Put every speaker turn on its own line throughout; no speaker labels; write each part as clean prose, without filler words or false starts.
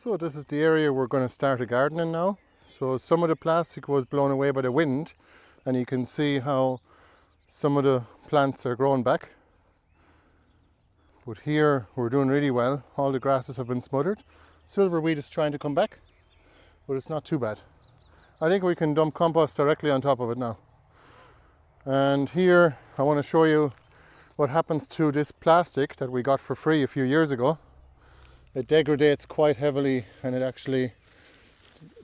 So this is the area we're going to start a garden in now. So some of the plastic was blown away by the wind, and you can see how some of the plants are growing back. But here we're doing really well. All the grasses have been smothered. Silverweed is trying to come back, but it's not too bad. I think we can dump compost directly on top of it now. And here I want to show you what happens to this plastic that we got for free a few years ago. It degrades quite heavily, and it actually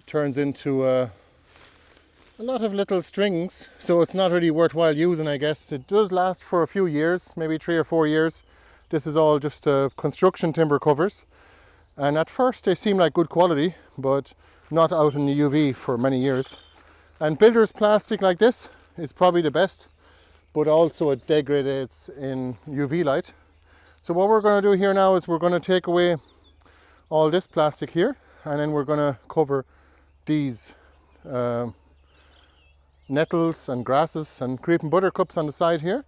turns into a lot of little strings, so it's not really worthwhile using, I guess. It does last for a few years, maybe 3 or 4 years. This is all just construction timber covers, and at first they seem like good quality, but not out in the UV for many years. And builder's plastic like this is probably the best, but also it degrades in UV light. So what we're going to do here now is we're going to take away all this plastic here, and then we're going to cover these nettles and grasses and creeping buttercups on the side here,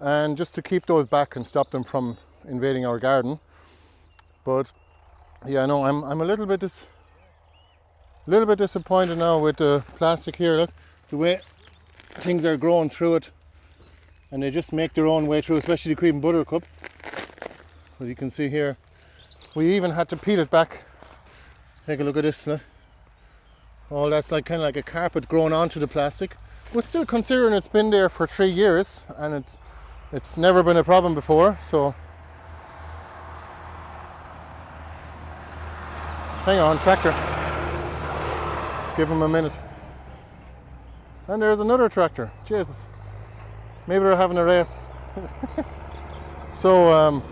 and just to keep those back and stop them from invading our garden. But yeah, no, I'm a little bit disappointed now with the plastic here. Look, the way things are growing through it, and they just make their own way through, especially the creeping buttercup. As you can see here, we even had to peel it back. Take a look at this. Look. All that's like kind of like a carpet growing onto the plastic. But still, considering it's been there for 3 years and it's never been a problem before. So hang on, tractor. Give him a minute. And there's another tractor. Jesus. Maybe they're having a race. So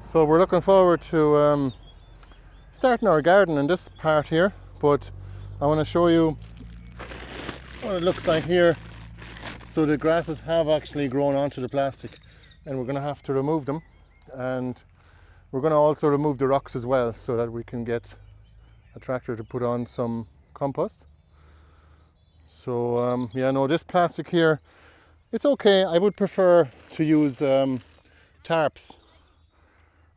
So we're looking forward to starting our garden in this part here, but I want to show you what it looks like here. So the grasses have actually grown onto the plastic, and we're going to have to remove them, and we're going to also remove the rocks as well, so that we can get a tractor to put on some compost. So yeah, no, this plastic here, it's okay. I would prefer to use tarps.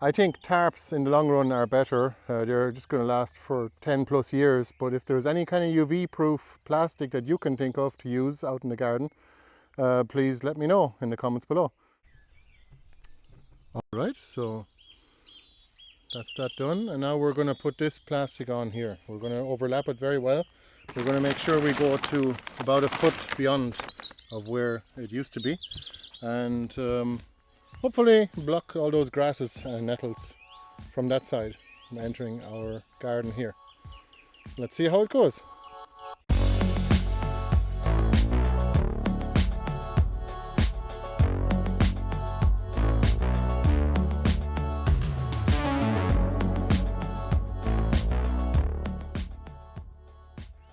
I think tarps in the long run are better. They're just going to last for 10 plus years, but if there's any kind of UV proof plastic that you can think of to use out in the garden, please let me know in the comments below. Alright, so that's that done, and now we're going to put this plastic on here. We're going to overlap it very well. We're going to make sure we go to about a foot beyond of where it used to be, and hopefully block all those grasses and nettles from that side from entering our garden here. Let's see how it goes.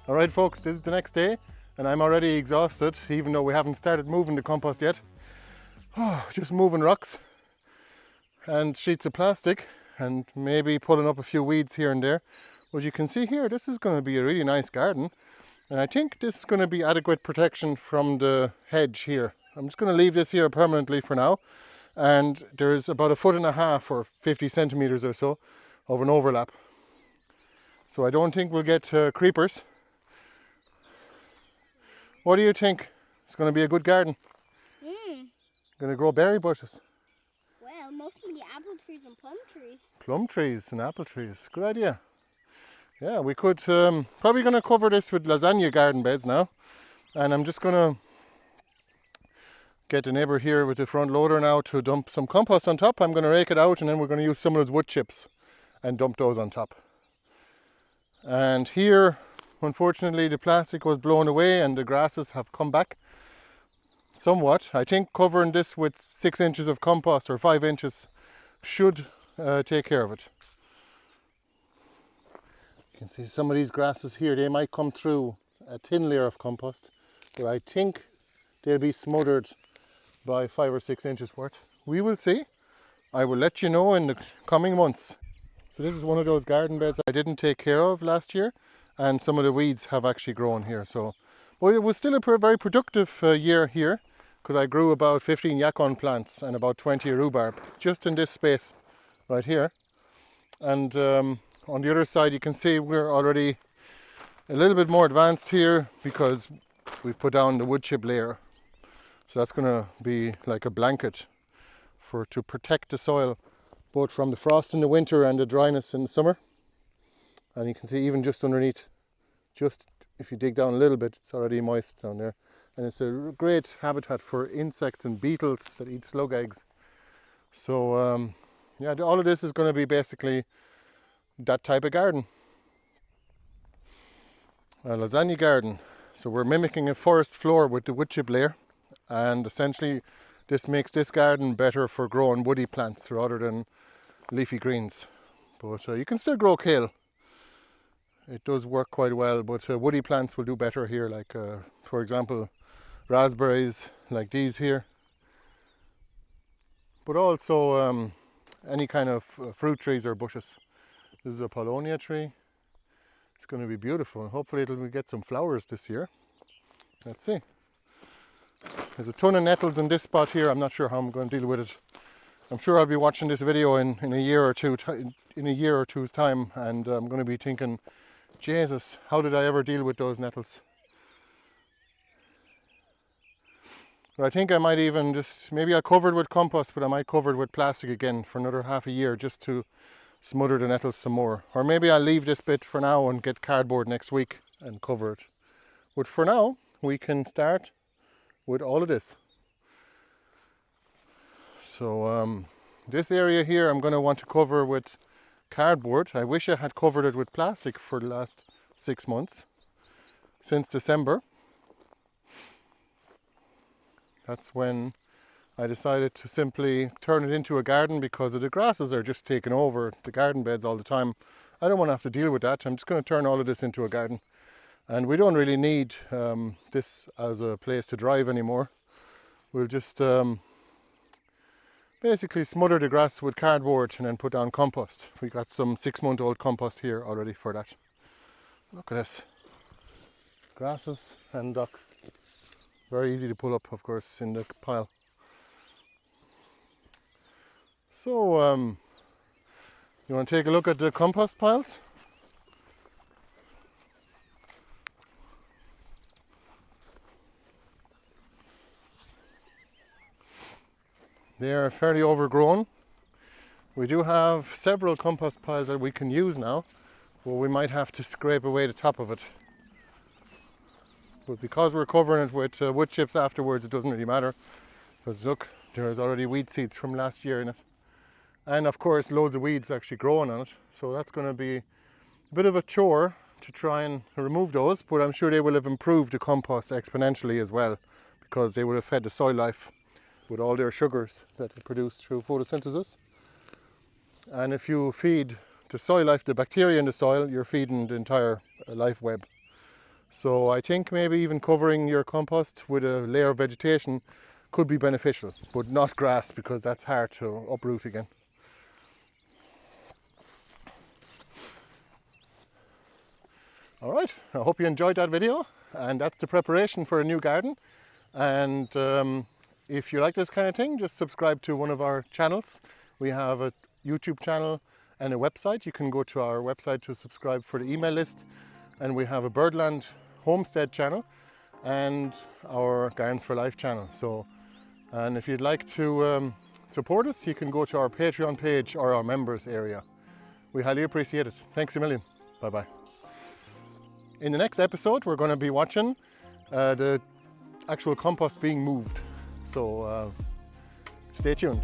Alright folks, this is the next day and I'm already exhausted, even though we haven't started moving the compost yet. Just moving rocks and sheets of plastic and maybe pulling up a few weeds here and there. But you can see here, this is going to be a really nice garden, and I think this is going to be adequate protection from the hedge here. I'm just going to leave this here permanently for now, and there's about 1.5 foot or 50 centimeters or so of an overlap. So I don't think we'll get creepers. What do you think? It's going to be a good garden. Going to grow berry bushes.
Well, mostly apple trees and plum trees.
Plum trees and apple trees. Good idea. Yeah, we could probably going to cover this with lasagna garden beds now. And I'm just going to get the neighbour here with the front loader now to dump some compost on top. I'm going to rake it out, and then we're going to use some of those wood chips and dump those on top. And here, unfortunately, the plastic was blown away and the grasses have come back somewhat. I think covering this with 6 inches of compost or 5 inches should take care of it. You can see some of these grasses here, they might come through a thin layer of compost, but I think they'll be smothered by 5 or 6 inches worth. We will see. I will let you know in the coming months. So this is one of those garden beds I didn't take care of last year, and some of the weeds have actually grown here. So, but it was still a very productive year here, because I grew about 15 yacon plants and about 20 rhubarb just in this space right here. And on the other side you can see we're already a little bit more advanced here because we've put down the wood chip layer. So that's going to be like a blanket to protect the soil both from the frost in the winter and the dryness in the summer. And you can see even just underneath, just if you dig down a little bit, it's already moist down there. And it's a great habitat for insects and beetles that eat slug eggs. So yeah, all of this is going to be basically that type of garden. A lasagna garden. So we're mimicking a forest floor with the wood chip layer, and essentially this makes this garden better for growing woody plants rather than leafy greens. But you can still grow kale. It does work quite well, but woody plants will do better here, like for example raspberries like these here, but also any kind of fruit trees or bushes. This is a paulownia tree. It's going to be beautiful. Hopefully it'll get some flowers this year. Let's see. There's a ton of nettles in this spot here. I'm not sure how I'm going to deal with it. I'm sure I'll be watching this video in a year or two's time, and I'm going to be thinking, Jesus, how did I ever deal with those nettles? But I think I might even maybe I'll cover it with compost, but I might cover it with plastic again for another half a year just to smother the nettles some more. Or maybe I'll leave this bit for now and get cardboard next week and cover it. But for now, we can start with all of this. So this area here I'm going to want to cover with cardboard. I wish I had covered it with plastic for the last 6 months, since December. That's when I decided to simply turn it into a garden because the grasses are just taking over the garden beds all the time. I don't want to have to deal with that. I'm just going to turn all of this into a garden. And we don't really need this as a place to drive anymore. We'll just basically smother the grass with cardboard and then put down compost. We got some 6-month-old compost here already for that. Look at this. Grasses and ducks. Very easy to pull up, of course, in the pile. So, you want to take a look at the compost piles? They are fairly overgrown. We do have several compost piles that we can use now, but we might have to scrape away the top of it. But because we're covering it with wood chips afterwards, it doesn't really matter. Because look, there's already weed seeds from last year in it. And of course, loads of weeds actually growing on it. So that's going to be a bit of a chore to try and remove those, but I'm sure they will have improved the compost exponentially as well, because they would have fed the soil life with all their sugars that they produce through photosynthesis. And if you feed the soil life, the bacteria in the soil, you're feeding the entire life web. So I think maybe even covering your compost with a layer of vegetation could be beneficial, but not grass, because that's hard to uproot again. All right, I hope you enjoyed that video, and that's the preparation for a new garden. And if you like this kind of thing, just subscribe to one of our channels. We have a YouTube channel and a website. You can go to our website to subscribe for the email list. And we have a Birdland Homestead channel and our Gardens for Life channel. So, and if you'd like to support us, you can go to our Patreon page or our members area. We highly appreciate it. Thanks a million. Bye-bye. In the next episode, we're going to be watching the actual compost being moved. So stay tuned.